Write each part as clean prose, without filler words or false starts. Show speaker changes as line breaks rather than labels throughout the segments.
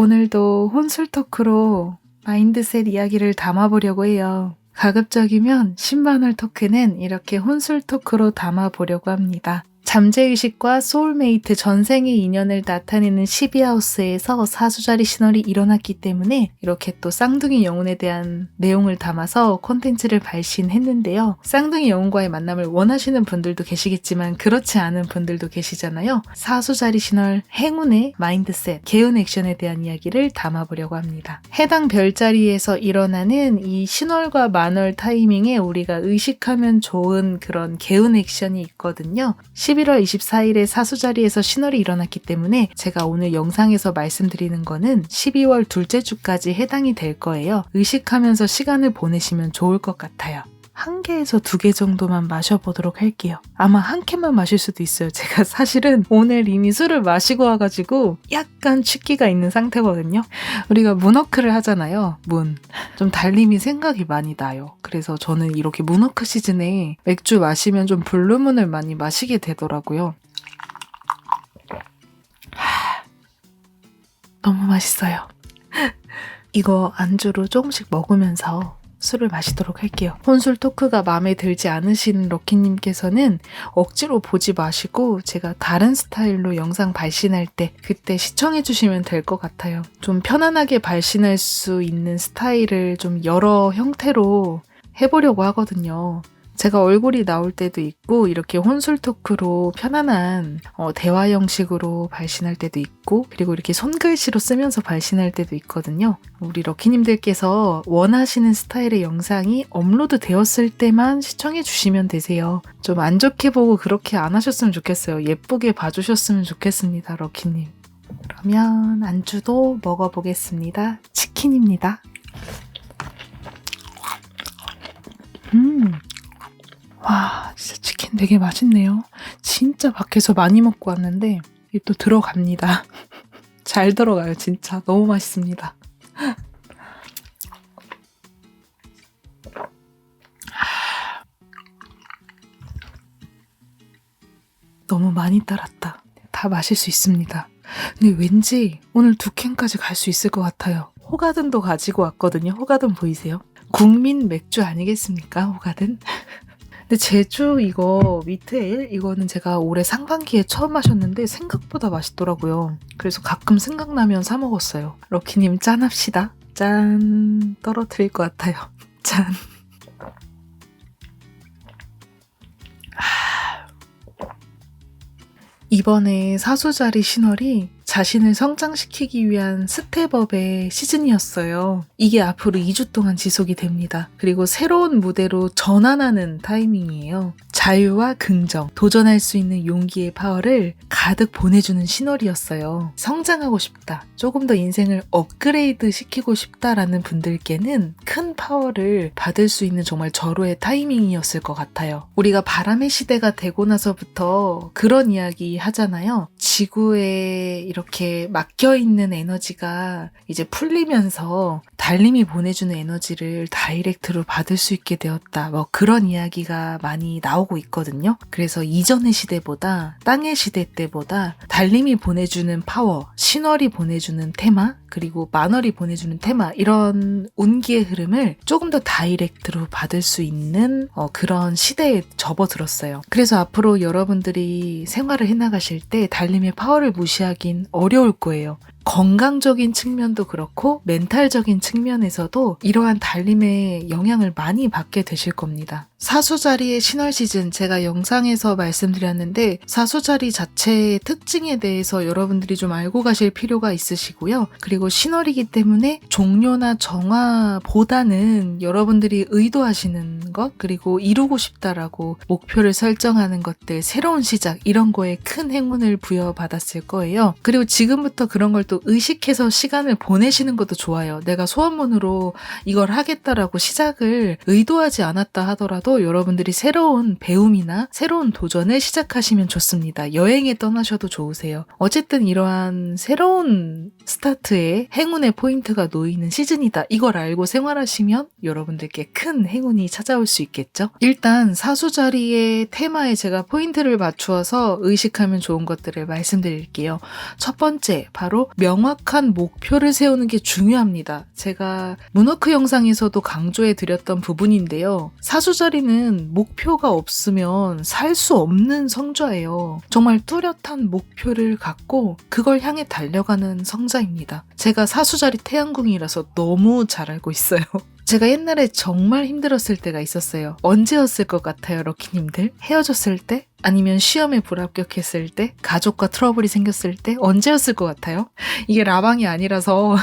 오늘도 혼술 토크로 마인드셋 이야기를 담아보려고 해요. 가급적이면 신반월 토크는 이렇게 혼술 토크로 담아보려고 합니다. 잠재의식과 소울메이트 전생의 인연을 나타내는 12하우스에서 사수자리 신월이 일어났기 때문에 이렇게 또 쌍둥이 영혼에 대한 내용을 담아서 콘텐츠를 발신했는데요. 쌍둥이 영혼과의 만남을 원하시는 분들도 계시겠지만 그렇지 않은 분들도 계시잖아요. 사수자리 신월 행운의 마인드셋, 개운 액션에 대한 이야기를 담아보려고 합니다. 해당 별자리에서 일어나는 이 신월과 만월 타이밍에 우리가 의식하면 좋은 그런 개운 액션이 있거든요. 11월 24일에 사수자리에서 신월이 일어났기 때문에 제가 오늘 영상에서 말씀드리는 거는 12월 둘째 주까지 해당이 될 거예요. 의식하면서 시간을 보내시면 좋을 것 같아요. 1개에서 2개 정도만 마셔보도록 할게요. 아마 1캔만 마실 수도 있어요. 제가 사실은 오늘 이미 술을 마시고 와가지고 약간 취기가 있는 상태거든요. 우리가 문워크를 하잖아요. 좀 달님이 생각이 많이 나요. 그래서 저는 이렇게 문워크 시즌에 맥주 마시면 좀 블루문을 많이 마시게 되더라고요. 너무 맛있어요. 이거 안주로 조금씩 먹으면서 술을 마시도록 할게요. 혼술 토크가 마음에 들지 않으신 럭키님께서는 억지로 보지 마시고 제가 다른 스타일로 영상 발신할 때 그때 시청해주시면 될 것 같아요. 좀 편안하게 발신할 수 있는 스타일을 좀 여러 형태로 해보려고 하거든요. 제가 얼굴이 나올 때도 있고 이렇게 혼술 토크로 편안한 대화 형식으로 발신할 때도 있고 그리고 이렇게 손글씨로 쓰면서 발신할 때도 있거든요. 우리 럭키님들께서 원하시는 스타일의 영상이 업로드 되었을 때만 시청해 주시면 되세요. 좀 안 좋게 보고 그렇게 안 하셨으면 좋겠어요. 예쁘게 봐주셨으면 좋겠습니다, 럭키님. 그러면 안주도 먹어보겠습니다. 치킨입니다. 와, 진짜 치킨 되게 맛있네요. 진짜 밖에서 많이 먹고 왔는데 이게 또 들어갑니다. 잘 들어가요, 진짜. 너무 맛있습니다. 너무 많이 따랐다. 다 마실 수 있습니다. 근데 왠지 오늘 2캔까지 갈 수 있을 것 같아요. 호가든도 가지고 왔거든요. 호가든 보이세요? 국민 맥주 아니겠습니까, 호가든? 근데 제주 이거 위트에일 이거는 제가 올해 상반기에 처음 마셨는데 생각보다 맛있더라고요. 그래서 가끔 생각나면 사 먹었어요. 럭키님 짠합시다. 짠. 떨어뜨릴 것 같아요. 짠. 이번에 사수자리 신월이 자신을 성장시키기 위한 스텝업의 시즌이었어요. 이게 앞으로 2주 동안 지속이 됩니다. 그리고 새로운 무대로 전환하는 타이밍이에요. 자유와 긍정, 도전할 수 있는 용기의 파워를 가득 보내주는 신월이었어요. 성장하고 싶다, 조금 더 인생을 업그레이드 시키고 싶다라는 분들께는 큰 파워를 받을 수 있는 정말 절호의 타이밍이었을 것 같아요. 우리가 바람의 시대가 되고 나서부터 그런 이야기 하잖아요. 지구에 이렇게 막혀있는 에너지가 이제 풀리면서 달님이 보내주는 에너지를 다이렉트로 받을 수 있게 되었다. 뭐 그런 이야기가 많이 나오고 있거든요. 그래서 이전의 시대보다 땅의 시대 때보다 달님이 보내주는 파워, 신월이 보내주는 테마, 그리고 만월이 보내주는 테마, 이런 운기의 흐름을 조금 더 다이렉트로 받을 수 있는 그런 시대에 접어들었어요. 그래서 앞으로 여러분들이 생활을 해나가실 때 달님의 파워를 무시하긴 어려울 거예요. 건강적인 측면도 그렇고 멘탈적인 측면에서도 이러한 달림의 영향을 많이 받게 되실 겁니다. 사수자리의 신월 시즌, 제가 영상에서 말씀드렸는데 사수자리 자체의 특징에 대해서 여러분들이 좀 알고 가실 필요가 있으시고요. 그리고 신월이기 때문에 종료나 정화보다는 여러분들이 의도하시는 것, 그리고 이루고 싶다라고 목표를 설정하는 것들, 새로운 시작, 이런 거에 큰 행운을 부여받았을 거예요. 그리고 지금부터 그런 걸 또 의식해서 시간을 보내시는 것도 좋아요. 내가 소원문으로 이걸 하겠다라고 시작을 의도하지 않았다 하더라도 여러분들이 새로운 배움이나 새로운 도전을 시작하시면 좋습니다. 여행에 떠나셔도 좋으세요. 어쨌든 이러한 새로운 스타트에 행운의 포인트가 놓이는 시즌이다. 이걸 알고 생활하시면 여러분들께 큰 행운이 찾아올 수 있겠죠? 일단 사수자리의 테마에 제가 포인트를 맞추어서 의식하면 좋은 것들을 말씀드릴게요. 첫 번째, 바로 명확한 목표를 세우는 게 중요합니다. 제가 문워크 영상에서도 강조해 드렸던 부분인데요. 사수자리는 목표가 없으면 살 수 없는 성자예요. 정말 뚜렷한 목표를 갖고 그걸 향해 달려가는 성자입니다. 제가 사수자리 태양궁이라서 너무 잘 알고 있어요. 제가 옛날에 정말 힘들었을 때가 있었어요. 언제였을 것 같아요, 럭키님들? 헤어졌을 때? 아니면 시험에 불합격했을 때? 가족과 트러블이 생겼을 때? 언제였을 것 같아요? 이게 라방이 아니라서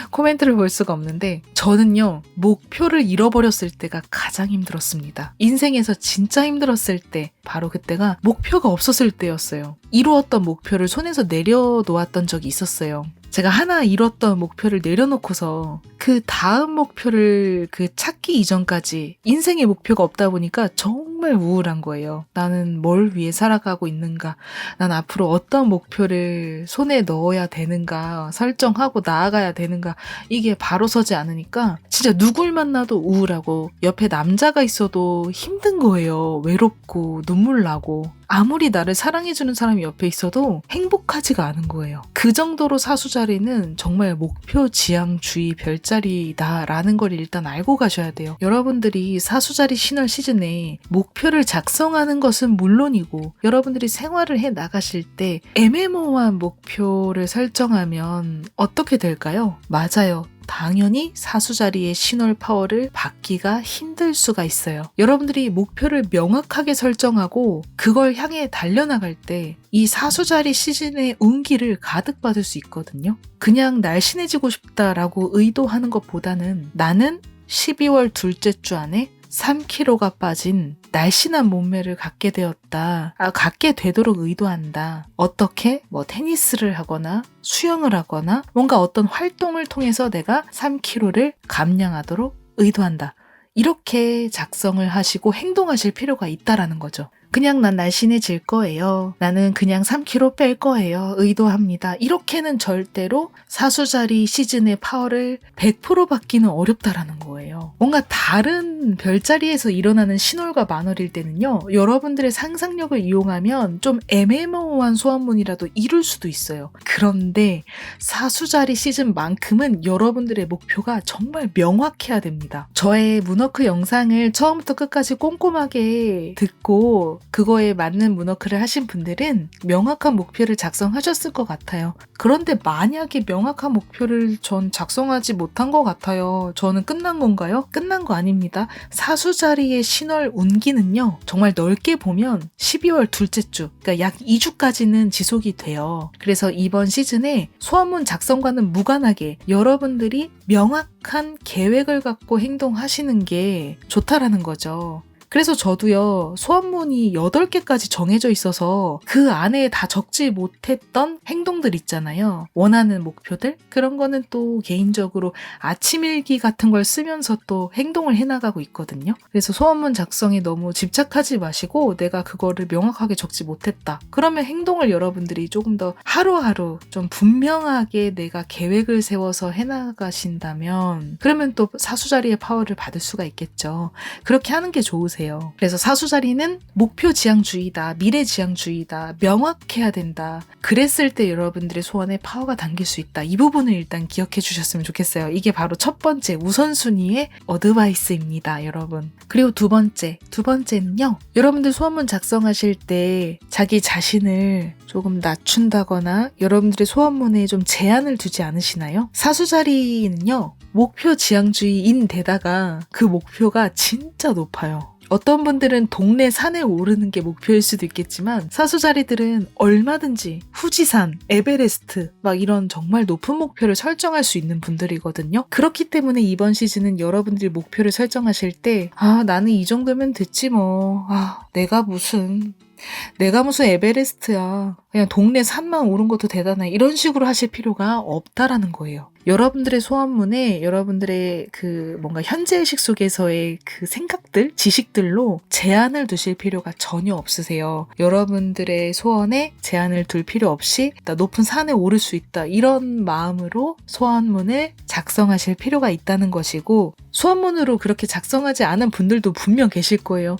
코멘트를 볼 수가 없는데 저는요, 목표를 잃어버렸을 때가 가장 힘들었습니다. 인생에서 진짜 힘들었을 때, 바로 그때가 목표가 없었을 때였어요. 이루었던 목표를 손에서 내려놓았던 적이 있었어요. 제가 하나 이뤘던 목표를 내려놓고서 그 다음 목표를 찾기 이전까지 인생의 목표가 없다 보니까 정말 우울한 거예요. 나는 뭘 위해 살아가고 있는가? 난 앞으로 어떤 목표를 손에 넣어야 되는가? 설정하고 나아가야 되는가? 이게 바로 서지 않으니까 진짜 누굴 만나도 우울하고 옆에 남자가 있어도 힘든 거예요. 외롭고 눈물 나고. 아무리 나를 사랑해주는 사람이 옆에 있어도 행복하지가 않은 거예요. 그 정도로 사수자리는 정말 목표지향주의 별자리다라는 걸 일단 알고 가셔야 돼요. 여러분들이 사수자리 신월 시즌에 목표를 작성하는 것은 물론이고 여러분들이 생활을 해 나가실 때 애매모호한 목표를 설정하면 어떻게 될까요? 맞아요. 당연히 사수자리의 신월 파워를 받기가 힘들 수가 있어요. 여러분들이 목표를 명확하게 설정하고 그걸 향해 달려나갈 때 이 사수자리 시즌의 운기를 가득 받을 수 있거든요. 그냥 날씬해지고 싶다라고 의도하는 것보다는 나는 12월 둘째 주 안에 3kg가 빠진 날씬한 몸매를 갖게 되도록 의도한다. 어떻게? 테니스를 하거나 수영을 하거나 뭔가 어떤 활동을 통해서 내가 3kg를 감량하도록 의도한다. 이렇게 작성을 하시고 행동하실 필요가 있다라는 거죠. 그냥 난 날씬해질 거예요. 나는 그냥 3kg 뺄 거예요. 의도합니다. 이렇게는 절대로 사수자리 시즌의 파워를 100% 받기는 어렵다라는 거예요. 뭔가 다른 별자리에서 일어나는 신월과 만월일 때는요. 여러분들의 상상력을 이용하면 좀 애매모호한 소원문이라도 이룰 수도 있어요. 그런데 사수자리 시즌만큼은 여러분들의 목표가 정말 명확해야 됩니다. 저의 문워크 영상을 처음부터 끝까지 꼼꼼하게 듣고 그거에 맞는 문워크를 하신 분들은 명확한 목표를 작성하셨을 것 같아요. 그런데 만약에 명확한 목표를 전 작성하지 못한 것 같아요. 저는 끝난 건가요? 끝난 거 아닙니다. 사수자리의 신월 운기는요. 정말 넓게 보면 12월 둘째 주, 그러니까 약 2주까지는 지속이 돼요. 그래서 이번 시즌에 소원문 작성과는 무관하게 여러분들이 명확한 계획을 갖고 행동하시는 게 좋다라는 거죠. 그래서 저도요, 소원문이 8개까지 정해져 있어서 그 안에 다 적지 못했던 행동들 있잖아요. 원하는 목표들? 그런 거는 또 개인적으로 아침일기 같은 걸 쓰면서 또 행동을 해나가고 있거든요. 그래서 소원문 작성에 너무 집착하지 마시고 내가 그거를 명확하게 적지 못했다. 그러면 행동을 여러분들이 조금 더 하루하루 좀 분명하게 내가 계획을 세워서 해나가신다면 그러면 또 사수자리의 파워를 받을 수가 있겠죠. 그렇게 하는 게 좋으세요. 그래서 사수자리는 목표지향주의다, 미래지향주의다, 명확해야 된다. 그랬을 때 여러분들의 소원에 파워가 담길 수 있다. 이 부분을 일단 기억해 주셨으면 좋겠어요. 이게 바로 첫 번째 우선순위의 어드바이스입니다, 여러분. 그리고 두 번째는요. 여러분들 소원문 작성하실 때 자기 자신을 조금 낮춘다거나 여러분들의 소원문에 좀 제한을 두지 않으시나요? 사수자리는요. 목표 지향주의인 데다가 그 목표가 진짜 높아요. 어떤 분들은 동네 산에 오르는 게 목표일 수도 있겠지만 사수자리들은 얼마든지 후지산, 에베레스트 막 이런 정말 높은 목표를 설정할 수 있는 분들이거든요. 그렇기 때문에 이번 시즌은 여러분들이 목표를 설정하실 때 나는 이 정도면 됐지 뭐. 내가 무슨 에베레스트야. 그냥 동네 산만 오른 것도 대단해. 이런 식으로 하실 필요가 없다라는 거예요. 여러분들의 소원문에 여러분들의 뭔가 현재의식 속에서의 생각들, 지식들로 제한을 두실 필요가 전혀 없으세요. 여러분들의 소원에 제한을 둘 필요 없이 나 높은 산에 오를 수 있다. 이런 마음으로 소원문을 작성하실 필요가 있다는 것이고 소원문으로 그렇게 작성하지 않은 분들도 분명 계실 거예요.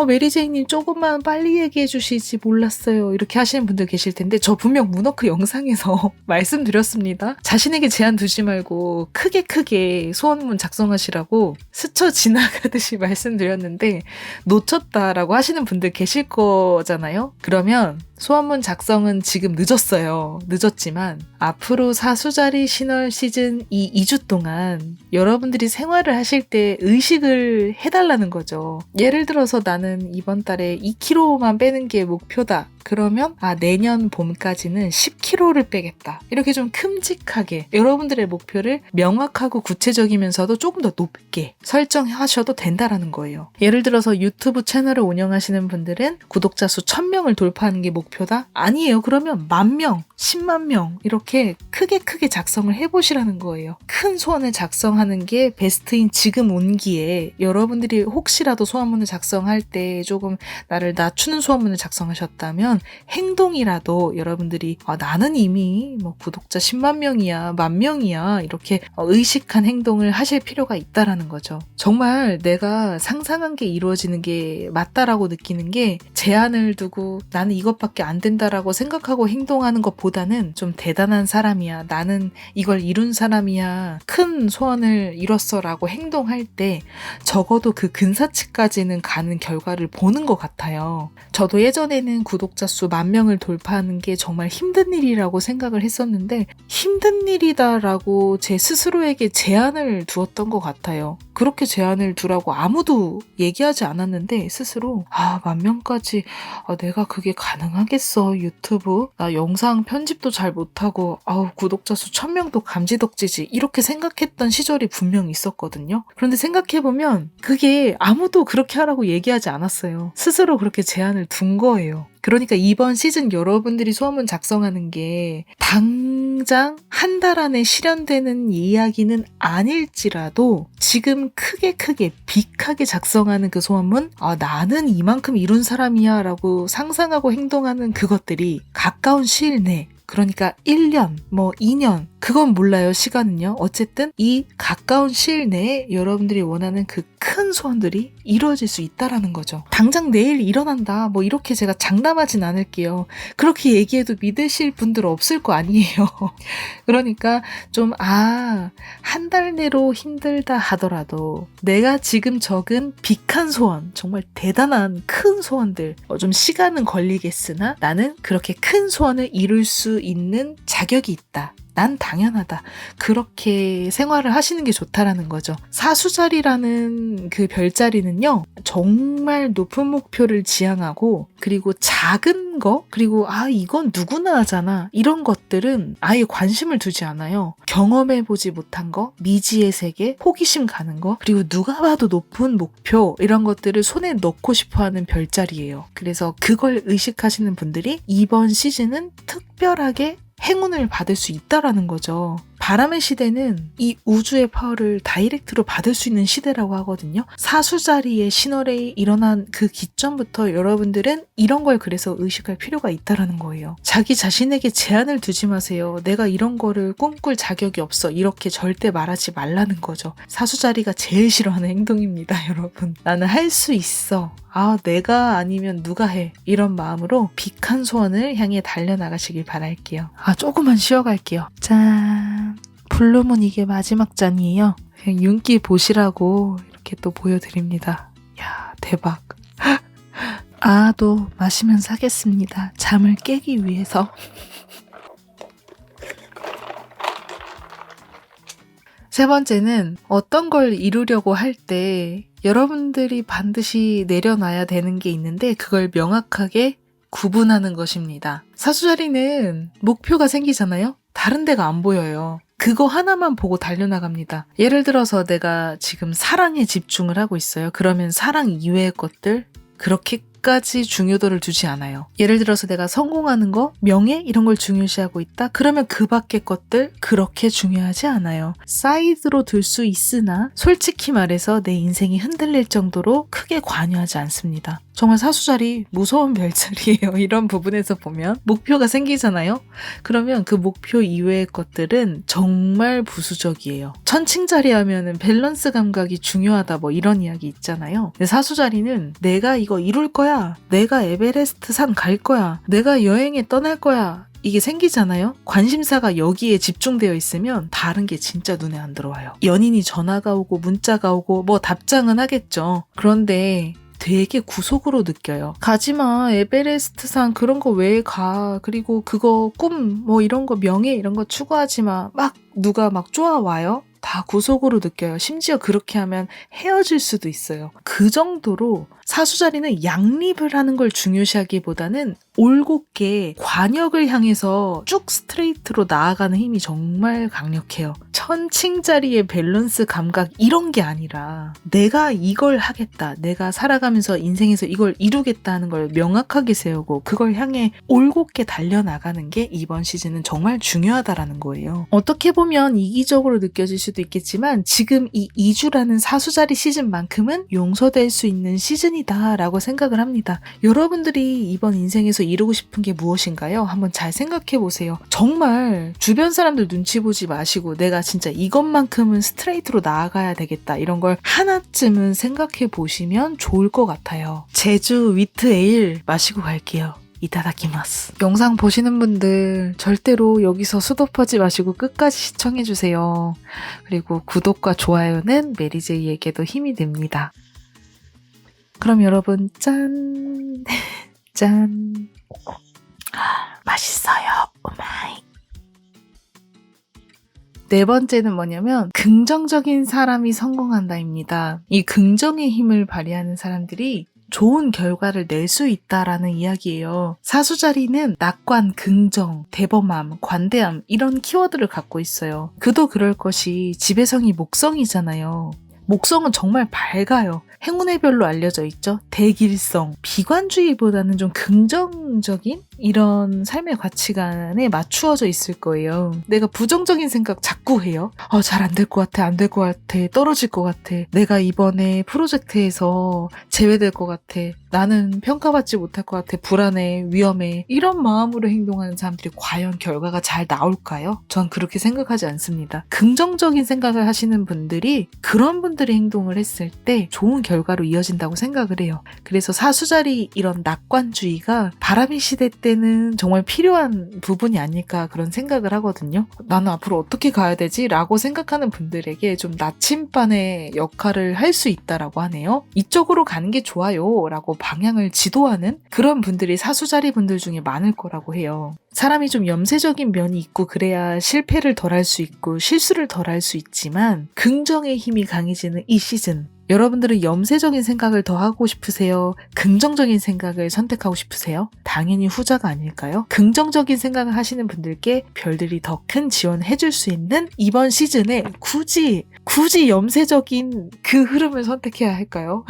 메리제이님 조금만 빨리 얘기해 주시지 몰랐어요. 이렇게 하시는 분들 계실 계실 텐데 저 분명 문워크 영상에서 말씀드렸습니다. 자신에게 제한 두지 말고 크게 소원문 작성하시라고 스쳐 지나가듯이 말씀드렸는데 놓쳤다라고 하시는 분들 계실 거잖아요. 그러면 소원문 작성은 지금 늦었어요. 늦었지만 앞으로 사수자리 신월 시즌 이 2주 동안 여러분들이 생활을 하실 때 의식을 해달라는 거죠. 예를 들어서 나는 이번 달에 2kg만 빼는 게 목표다. 그러면 내년 봄까지는 10kg를 빼겠다. 이렇게 좀 큼직하게 여러분들의 목표를 명확하고 구체적이면서도 조금 더 높게 설정하셔도 된다라는 거예요. 예를 들어서 유튜브 채널을 운영하시는 분들은 구독자 수 1000명을 돌파하는 게 목표다? 아니에요. 그러면 10,000명, 10만 명 이렇게 크게 작성을 해보시라는 거예요. 큰 소원을 작성하는 게 베스트인 지금 온기에 여러분들이 혹시라도 소원문을 작성할 때 조금 나를 낮추는 소원문을 작성하셨다면 행동이라도 여러분들이 나는 이미 구독자 10만 명이야, 10,000명이야 이렇게 의식한 행동을 하실 필요가 있다라는 거죠. 정말 내가 상상한 게 이루어지는 게 맞다라고 느끼는 게 제한을 두고 나는 이것밖에 안 된다라고 생각하고 행동하는 것보다는 좀 대단한 사람이야, 나는 이걸 이룬 사람이야, 큰 소원을 이뤘어 라고 행동할 때 적어도 그 근사치까지는 가는 결과를 보는 것 같아요. 저도 예전에는 구독자 수 10,000명을 돌파하는 게 정말 힘든 일이라고 생각을 했었는데 힘든 일이다라고 제 스스로에게 제한을 두었던 것 같아요. 그렇게 제한을 두라고 아무도 얘기하지 않았는데 스스로 10,000명까지 내가 그게 가능하겠어. 유튜브 나 영상 편집도 잘 못하고 구독자 수 1,000명도 감지덕지지 이렇게 생각했던 시절이 분명히 있었거든요. 그런데 생각해보면 그게 아무도 그렇게 하라고 얘기하지 않았어요. 스스로 그렇게 제한을 둔 거예요. 그러니까 이번 시즌 여러분들이 소원문 작성하는 게 당장 한 달 안에 실현되는 이야기는 아닐지라도 지금 크게 빅하게 작성하는 그 소원문 나는 이만큼 이룬 사람이야 라고 상상하고 행동하는 그것들이 가까운 시일 내 그러니까 1년, 2년 그건 몰라요. 시간은요. 어쨌든 이 가까운 시일 내에 여러분들이 원하는 그 큰 소원들이 이루어질 수 있다라는 거죠. 당장 내일 일어난다. 이렇게 제가 장담하진 않을게요. 그렇게 얘기해도 믿으실 분들 없을 거 아니에요. 그러니까 좀 한 달 내로 힘들다 하더라도 내가 지금 적은 빅한 소원, 정말 대단한 큰 소원들 좀 시간은 걸리겠으나 나는 그렇게 큰 소원을 이룰 수 있는 자격이 있다. 난 당연하다. 그렇게 생활을 하시는 게 좋다라는 거죠. 사수자리라는 그 별자리는요. 정말 높은 목표를 지향하고 그리고 작은 거 그리고 이건 누구나 하잖아. 이런 것들은 아예 관심을 두지 않아요. 경험해보지 못한 거, 미지의 세계, 호기심 가는 거 그리고 누가 봐도 높은 목표 이런 것들을 손에 넣고 싶어하는 별자리예요. 그래서 그걸 의식하시는 분들이 이번 시즌은 특별하게 행운을 받을 수 있다라는 거죠. 바람의 시대는 이 우주의 파워를 다이렉트로 받을 수 있는 시대라고 하거든요. 사수자리의 신월에 일어난 그 기점부터 여러분들은 이런 걸 그래서 의식할 필요가 있다라는 거예요. 자기 자신에게 제한을 두지 마세요. 내가 이런 거를 꿈꿀 자격이 없어. 이렇게 절대 말하지 말라는 거죠. 사수자리가 제일 싫어하는 행동입니다, 여러분. 나는 할 수 있어. 내가 아니면 누가 해. 이런 마음으로 빅한 소원을 향해 달려나가시길 바랄게요. 조금만 쉬어갈게요. 짠. 블루문 이게 마지막 잔이에요. 그냥 윤기 보시라고 이렇게 또 보여드립니다. 야, 대박. 또 마시면서 하겠습니다. 잠을 깨기 위해서. 세 번째는 어떤 걸 이루려고 할 때 여러분들이 반드시 내려놔야 되는 게 있는데 그걸 명확하게 구분하는 것입니다. 사수자리는 목표가 생기잖아요? 다른 데가 안 보여요. 그거 하나만 보고 달려나갑니다. 예를 들어서 내가 지금 사랑에 집중을 하고 있어요. 그러면 사랑 이외의 것들 그렇게까지 중요도를 두지 않아요. 예를 들어서 내가 성공하는 거, 명예 이런 걸 중요시하고 있다? 그러면 그 밖의 것들 그렇게 중요하지 않아요. 사이드로 둘 수 있으나 솔직히 말해서 내 인생이 흔들릴 정도로 크게 관여하지 않습니다. 정말 사수자리 무서운 별자리예요. 이런 부분에서 보면 목표가 생기잖아요. 그러면 그 목표 이외의 것들은 정말 부수적이에요. 천칭자리 하면은 밸런스 감각이 중요하다 이런 이야기 있잖아요. 근데 사수자리는 내가 이거 이룰 거야 거야. 내가 에베레스트 산 갈 거야. 내가 여행에 떠날 거야. 이게 생기잖아요. 관심사가 여기에 집중되어 있으면 다른 게 진짜 눈에 안 들어와요. 연인이 전화가 오고 문자가 오고 뭐 답장은 하겠죠. 그런데 되게 구속으로 느껴요. 가지마, 에베레스트산 그런 거 왜 가. 그리고 그거 꿈 뭐 이런 거 명예 이런 거 추구하지 마. 막 누가 막 쪼아와요. 다 구속으로 느껴요. 심지어 그렇게 하면 헤어질 수도 있어요. 그 정도로 사수자리는 양립을 하는 걸 중요시하기보다는 올곧게 관역을 향해서 쭉 스트레이트로 나아가는 힘이 정말 강력해요. 천칭자리의 밸런스 감각 이런 게 아니라 내가 이걸 하겠다. 내가 살아가면서 인생에서 이걸 이루겠다 하는 걸 명확하게 세우고 그걸 향해 올곧게 달려나가는 게 이번 시즌은 정말 중요하다라는 거예요. 어떻게 보면 이기적으로 느껴질 수도 있겠지만 지금 이 2주라는 사수자리 시즌만큼은 용서될 수 있는 시즌이다 라고 생각을 합니다. 여러분들이 이번 인생에서 이루고 싶은 게 무엇인가요? 한번 잘 생각해 보세요. 정말 주변 사람들 눈치 보지 마시고 내가 진짜 이것만큼은 스트레이트로 나아가야 되겠다 이런 걸 하나쯤은 생각해 보시면 좋을 것 같아요. 제주 위트 에일 마시고 갈게요. 이타다키마스. 영상 보시는 분들 절대로 여기서 스톱하지 마시고 끝까지 시청해주세요. 그리고 구독과 좋아요는 메리제이에게도 힘이 됩니다. 그럼 여러분 짠! 짠! 맛있어요. 오마이. 네 번째는 뭐냐면 긍정적인 사람이 성공한다입니다. 이 긍정의 힘을 발휘하는 사람들이 좋은 결과를 낼 수 있다라는 이야기예요. 사수자리는 낙관, 긍정, 대범함, 관대함 이런 키워드를 갖고 있어요. 그도 그럴 것이 지배성이 목성이잖아요. 목성은 정말 밝아요. 행운의 별로 알려져 있죠. 대길성, 비관주의보다는 좀 긍정적인 이런 삶의 가치관에 맞추어져 있을 거예요. 내가 부정적인 생각 자꾸 해요. 잘 안 될 것 같아, 안 될 것 같아, 떨어질 것 같아. 내가 이번에 프로젝트에서 제외될 것 같아. 나는 평가받지 못할 것 같아. 불안해, 위험해. 이런 마음으로 행동하는 사람들이 과연 결과가 잘 나올까요? 전 그렇게 생각하지 않습니다. 긍정적인 생각을 하시는 분들이 그런 분들이 행동을 했을 때 좋은 결과로 이어진다고 생각을 해요. 그래서 사수자리 이런 낙관주의가 바람의 시대 때는 정말 필요한 부분이 아닐까 그런 생각을 하거든요. 나는 앞으로 어떻게 가야 되지? 라고 생각하는 분들에게 좀 나침반의 역할을 할 수 있다라고 하네요. 이쪽으로 가는 게 좋아요 라고 방향을 지도하는 그런 분들이 사수자리 분들 중에 많을 거라고 해요. 사람이 좀 염세적인 면이 있고 그래야 실패를 덜 할 수 있고 실수를 덜 할 수 있지만 긍정의 힘이 강해지는 이 시즌 여러분들은 염세적인 생각을 더 하고 싶으세요? 긍정적인 생각을 선택하고 싶으세요? 당연히 후자가 아닐까요? 긍정적인 생각을 하시는 분들께 별들이 더 큰 지원해줄 수 있는 이번 시즌에 굳이 염세적인 그 흐름을 선택해야 할까요?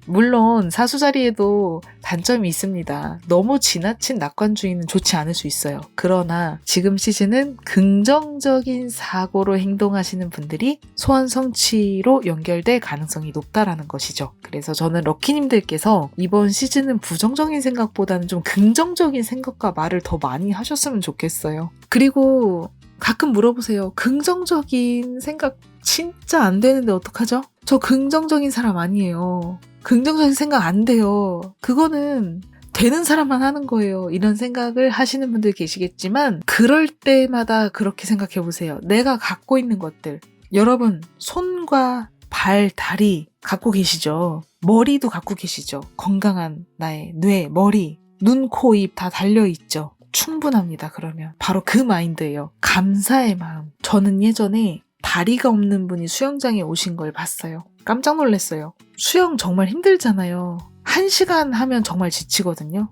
물론 사수자리에도 단점이 있습니다. 너무 지나친 낙관주의는 좋지 않을 수 있어요. 그러나 지금 시즌은 긍정적인 사고로 행동하시는 분들이 소원 성취로 연결될 가능성이 높다라는 것이죠. 그래서 저는 럭키님들께서 이번 시즌은 부정적인 생각보다는 좀 긍정적인 생각과 말을 더 많이 하셨으면 좋겠어요. 그리고 가끔 물어보세요. 긍정적인 생각 진짜 안 되는데 어떡하죠? 저 긍정적인 사람 아니에요. 긍정적인 생각 안 돼요. 그거는 되는 사람만 하는 거예요. 이런 생각을 하시는 분들 계시겠지만 그럴 때마다 그렇게 생각해 보세요. 내가 갖고 있는 것들. 여러분 손과 발, 다리 갖고 계시죠? 머리도 갖고 계시죠? 건강한 나의 뇌, 머리, 눈, 코, 입 다 달려있죠? 충분합니다. 그러면 바로 그 마인드예요. 감사의 마음. 저는 예전에 다리가 없는 분이 수영장에 오신 걸 봤어요. 깜짝 놀랐어요. 수영 정말 힘들잖아요. 1시간 하면 정말 지치거든요.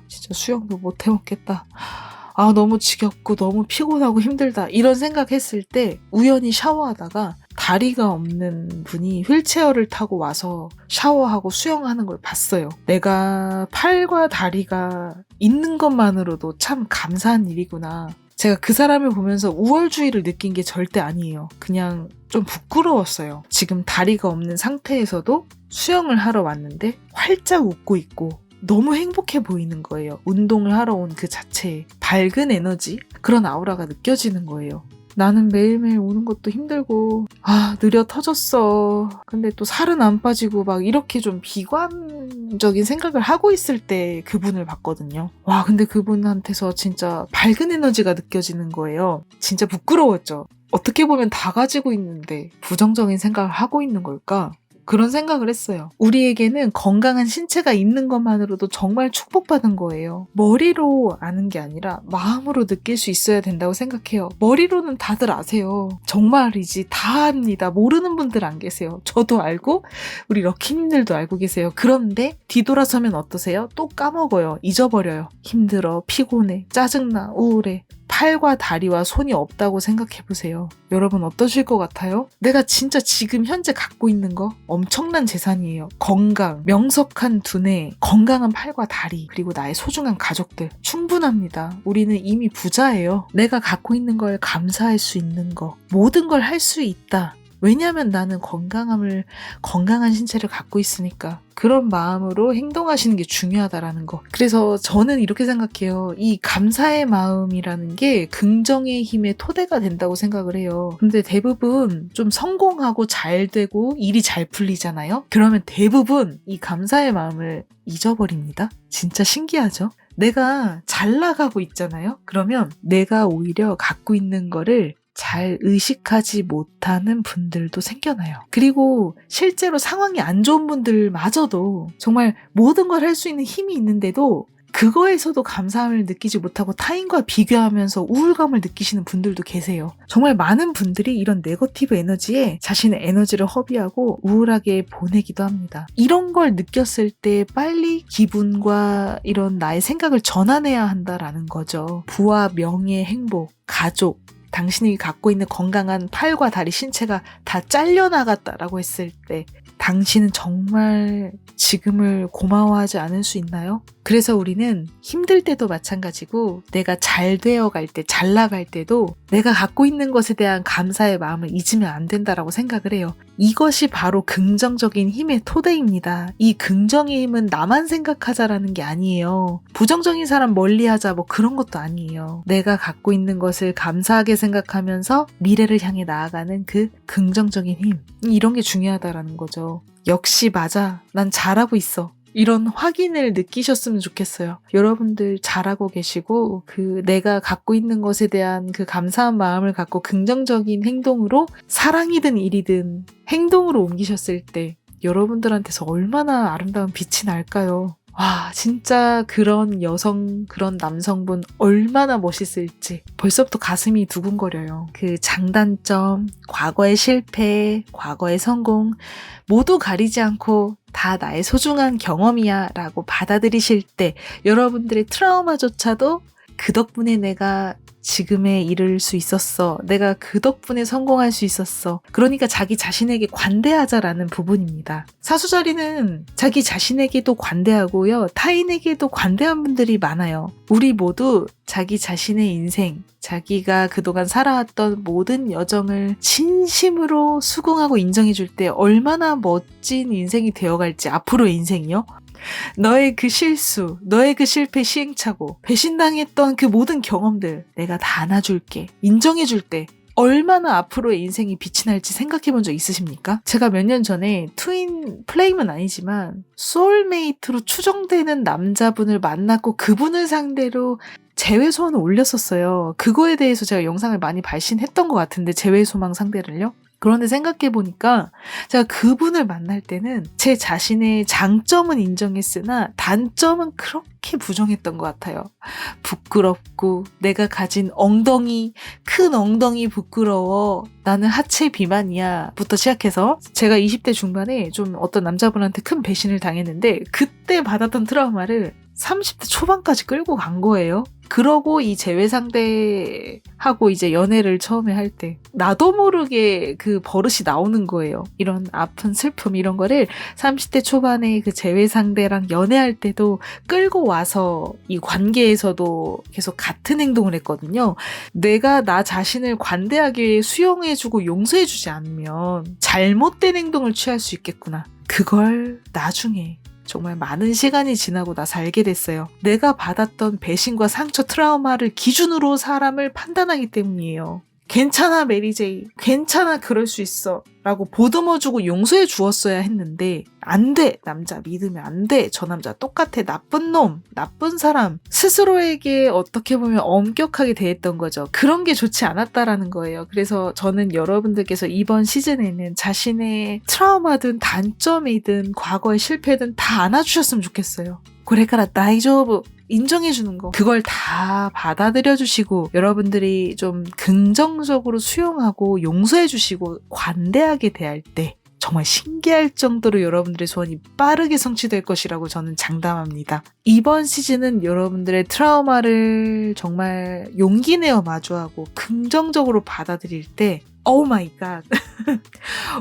진짜 수영도 못 해먹겠다. 너무 지겹고 너무 피곤하고 힘들다. 이런 생각했을 때 우연히 샤워하다가 다리가 없는 분이 휠체어를 타고 와서 샤워하고 수영하는 걸 봤어요. 내가 팔과 다리가 있는 것만으로도 참 감사한 일이구나. 제가 그 사람을 보면서 우월주의를 느낀 게 절대 아니에요. 그냥 좀 부끄러웠어요. 지금 다리가 없는 상태에서도 수영을 하러 왔는데 활짝 웃고 있고 너무 행복해 보이는 거예요. 운동을 하러 온 그 자체에 밝은 에너지, 그런 아우라가 느껴지는 거예요. 나는 매일매일 오는 것도 힘들고 느려 터졌어. 근데 또 살은 안 빠지고 막 이렇게 좀 비관적인 생각을 하고 있을 때 그분을 봤거든요. 와, 근데 그분한테서 진짜 밝은 에너지가 느껴지는 거예요. 진짜 부끄러웠죠. 어떻게 보면 다 가지고 있는데 부정적인 생각을 하고 있는 걸까? 그런 생각을 했어요. 우리에게는 건강한 신체가 있는 것만으로도 정말 축복받은 거예요. 머리로 아는 게 아니라 마음으로 느낄 수 있어야 된다고 생각해요. 머리로는 다들 아세요. 정말이지 다 압니다. 모르는 분들 안 계세요. 저도 알고 우리 럭키님들도 알고 계세요. 그런데 뒤돌아서면 어떠세요? 또 까먹어요. 잊어버려요. 힘들어, 피곤해, 짜증나, 우울해. 팔과 다리와 손이 없다고 생각해보세요. 여러분 어떠실 것 같아요? 내가 진짜 지금 현재 갖고 있는 거 엄청난 재산이에요. 건강, 명석한 두뇌, 건강한 팔과 다리, 그리고 나의 소중한 가족들. 충분합니다. 우리는 이미 부자예요. 내가 갖고 있는 걸 감사할 수 있는 거. 모든 걸 할 수 있다. 왜냐하면 나는 건강한 신체를 갖고 있으니까. 그런 마음으로 행동하시는 게 중요하다라는 거. 그래서 저는 이렇게 생각해요. 이 감사의 마음이라는 게 긍정의 힘의 토대가 된다고 생각을 해요. 근데 대부분 좀 성공하고 잘 되고 일이 잘 풀리잖아요? 그러면 대부분 이 감사의 마음을 잊어버립니다. 진짜 신기하죠? 내가 잘 나가고 있잖아요? 그러면 내가 오히려 갖고 있는 거를 잘 의식하지 못하는 분들도 생겨나요. 그리고 실제로 상황이 안 좋은 분들마저도 정말 모든 걸 할 수 있는 힘이 있는데도 그거에서도 감사함을 느끼지 못하고 타인과 비교하면서 우울감을 느끼시는 분들도 계세요. 정말 많은 분들이 이런 네거티브 에너지에 자신의 에너지를 허비하고 우울하게 보내기도 합니다. 이런 걸 느꼈을 때 빨리 기분과 이런 나의 생각을 전환해야 한다라는 거죠. 부와 명예, 행복, 가족, 당신이 갖고 있는 건강한 팔과 다리, 신체가 다 잘려나갔다라고 했을 때 당신은 정말 지금을 고마워하지 않을 수 있나요? 그래서 우리는 힘들 때도 마찬가지고 내가 잘 되어갈 때, 잘 나갈 때도 내가 갖고 있는 것에 대한 감사의 마음을 잊으면 안 된다라고 생각을 해요. 이것이 바로 긍정적인 힘의 토대입니다. 이 긍정의 힘은 나만 생각하자라는 게 아니에요. 부정적인 사람 멀리하자 뭐 그런 것도 아니에요. 내가 갖고 있는 것을 감사하게 생각하면서 미래를 향해 나아가는 그 긍정적인 힘, 이런 게 중요하다라는 거죠. 역시 맞아. 난 잘하고 있어. 이런 확인을 느끼셨으면 좋겠어요. 여러분들 잘하고 계시고 내가 갖고 있는 것에 대한 그 감사한 마음을 갖고 긍정적인 행동으로 사랑이든 일이든 행동으로 옮기셨을 때 여러분들한테서 얼마나 아름다운 빛이 날까요? 와, 진짜 그런 여성, 그런 남성분 얼마나 멋있을지 벌써부터 가슴이 두근거려요. 그 장단점, 과거의 실패, 과거의 성공 모두 가리지 않고 다 나의 소중한 경험이야 라고 받아들이실 때 여러분들의 트라우마조차도 그 덕분에 내가 지금에 이를 수 있었어. 내가 그 덕분에 성공할 수 있었어. 그러니까 자기 자신에게 관대하자라는 부분입니다. 사수자리는 자기 자신에게도 관대하고요. 타인에게도 관대한 분들이 많아요. 우리 모두 자기 자신의 인생, 자기가 그동안 살아왔던 모든 여정을 진심으로 수긍하고 인정해줄 때 얼마나 멋진 인생이 되어갈지, 앞으로의 인생이요. 너의 그 실수, 너의 그 실패 시행착오, 배신당했던 그 모든 경험들 내가 다 안아줄게, 인정해줄게. 얼마나 앞으로의 인생이 빛이 날지 생각해 본 적 있으십니까? 제가 몇 년 전에 트윈 플레임은 아니지만 소울메이트로 추정되는 남자분을 만났고 그분을 상대로 재회소원을 올렸었어요. 그거에 대해서 제가 영상을 많이 발신했던 것 같은데, 재회소망 상대를요. 그런데 생각해보니까 제가 그분을 만날 때는 제 자신의 장점은 인정했으나 단점은 그렇게 부정했던 것 같아요. 부끄럽고 내가 가진 엉덩이, 큰 엉덩이 부끄러워, 나는 하체 비만이야 부터 시작해서 제가 20대 중반에 좀 어떤 남자분한테 큰 배신을 당했는데 그때 받았던 트라우마를 30대 초반까지 끌고 간 거예요. 그러고 이 재회 상대하고 이제 연애를 처음에 할 때 나도 모르게 그 버릇이 나오는 거예요. 이런 아픈 슬픔 이런 거를 30대 초반에 그 재회 상대랑 연애할 때도 끌고 와서 이 관계에서도 계속 같은 행동을 했거든요. 내가 나 자신을 관대하게 수용해주고 용서해주지 않으면 잘못된 행동을 취할 수 있겠구나. 그걸 나중에 정말 많은 시간이 지나고 나서 알게 됐어요. 내가 받았던 배신과 상처, 트라우마를 기준으로 사람을 판단하기 때문이에요. 괜찮아 메리제이, 괜찮아 그럴 수 있어 라고 보듬어주고 용서해 주었어야 했는데 안 돼, 남자 믿으면 안 돼, 저 남자 똑같아, 나쁜 놈, 나쁜 사람, 스스로에게 어떻게 보면 엄격하게 대했던 거죠. 그런 게 좋지 않았다라는 거예요. 그래서 저는 여러분들께서 이번 시즌에는 자신의 트라우마든 단점이든 과거의 실패든 다 안아주셨으면 좋겠어요. 고래카라 다이조부 인정해주는 거, 그걸 다 받아들여주시고 여러분들이 좀 긍정적으로 수용하고 용서해주시고 관대하게 대할 때 정말 신기할 정도로 여러분들의 소원이 빠르게 성취될 것이라고 저는 장담합니다. 이번 시즌은 여러분들의 트라우마를 정말 용기 내어 마주하고 긍정적으로 받아들일 때 오 마이 갓.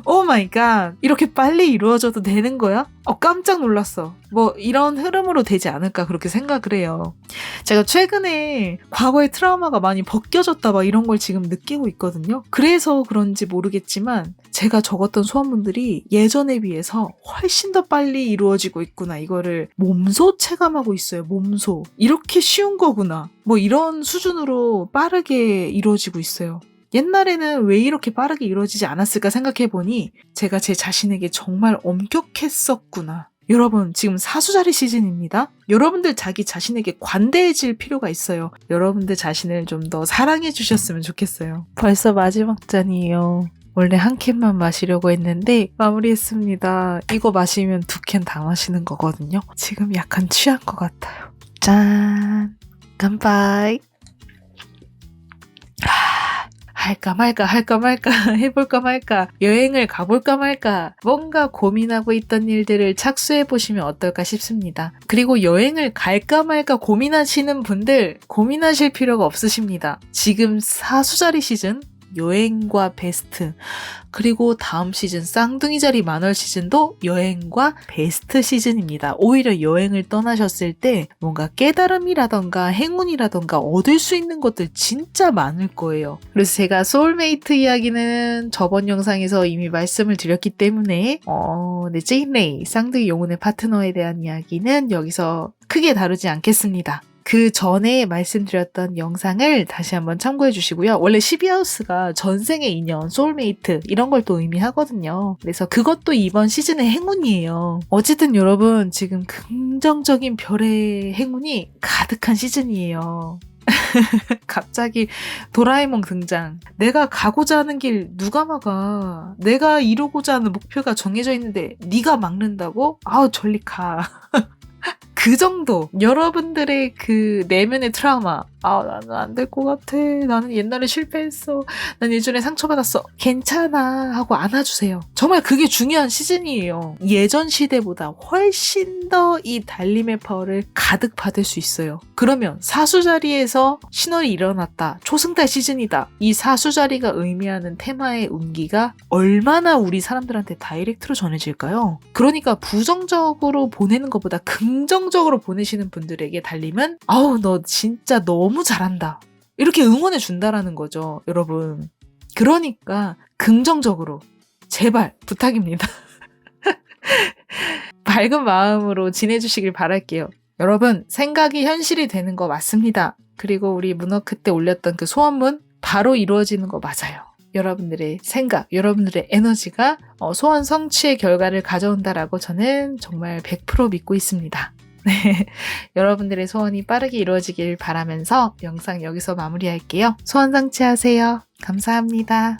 오 마이 갓. 이렇게 빨리 이루어져도 되는 거야? 깜짝 놀랐어. 뭐 이런 흐름으로 되지 않을까 그렇게 생각을 해요. 제가 최근에 과거의 트라우마가 많이 벗겨졌다 막 이런 걸 지금 느끼고 있거든요. 그래서 그런지 모르겠지만 제가 적었던 소원문들이 예전에 비해서 훨씬 더 빨리 이루어지고 있구나. 이거를 몸소 체감하고 있어요. 몸소. 이렇게 쉬운 거구나. 뭐 이런 수준으로 빠르게 이루어지고 있어요. 옛날에는 왜 이렇게 빠르게 이루어지지 않았을까 생각해보니 제가 제 자신에게 정말 엄격했었구나. 여러분, 지금 사수자리 시즌입니다. 여러분들 자기 자신에게 관대해질 필요가 있어요. 여러분들 자신을 좀 더 사랑해 주셨으면 좋겠어요. 벌써 마지막 잔이에요. 원래 한 캔만 마시려고 했는데 마무리했습니다. 이거 마시면 2캔 다 마시는 거거든요. 지금 약간 취한 것 같아요. 짠! 깜빡! 할까 말까 해볼까 말까, 여행을 가볼까 말까, 뭔가 고민하고 있던 일들을 착수해보시면 어떨까 싶습니다. 그리고 여행을 갈까 말까 고민하시는 분들 고민하실 필요가 없으십니다. 지금 사수자리 시즌, 여행과 베스트, 그리고 다음 시즌 쌍둥이 자리 만월 시즌도 여행과 베스트 시즌입니다. 오히려 여행을 떠나셨을 때 뭔가 깨달음이라던가 행운이라던가 얻을 수 있는 것들 진짜 많을 거예요. 그래서 제가 소울메이트 이야기는 저번 영상에서 이미 말씀을 드렸기 때문에 네, 찐레이 쌍둥이 영혼의 파트너에 대한 이야기는 여기서 크게 다루지 않겠습니다. 그 전에 말씀드렸던 영상을 다시 한번 참고해 주시고요. 원래 12하우스가 전생의 인연, 소울메이트 이런 걸 또 의미하거든요. 그래서 그것도 이번 시즌의 행운이에요. 어쨌든 여러분, 지금 긍정적인 별의 행운이 가득한 시즌이에요. 갑자기 도라에몽 등장. 내가 가고자 하는 길 누가 막아? 내가 이루고자 하는 목표가 정해져 있는데 네가 막는다고? 아우 저리 가. 그 정도. 여러분들의 그 내면의 트라우마, 나는 안 될 것 같아, 나는 옛날에 실패했어, 난 예전에 상처받았어, 괜찮아 하고 안아주세요. 정말 그게 중요한 시즌이에요. 예전 시대보다 훨씬 더 이 달림의 파워를 가득 받을 수 있어요. 그러면 사수자리에서 신월이 일어났다, 초승달 시즌이다, 이 사수자리가 의미하는 테마의 운기가 얼마나 우리 사람들한테 다이렉트로 전해질까요? 그러니까 부정적으로 보내는 것보다 긍정적으로 보내시는 분들에게 달림은 아우 너 진짜 너무 잘한다, 이렇게 응원해 준다라는 거죠, 여러분. 그러니까 긍정적으로 제발 부탁입니다. 밝은 마음으로 지내주시길 바랄게요. 여러분, 생각이 현실이 되는 거 맞습니다. 그리고 우리 문워크 때 올렸던 그 소원문 바로 이루어지는 거 맞아요. 여러분들의 생각, 여러분들의 에너지가 소원 성취의 결과를 가져온다라고 저는 정말 100% 믿고 있습니다. 네, 여러분들의 소원이 빠르게 이루어지길 바라면서 영상 여기서 마무리할게요. 소원 성취하세요. 감사합니다.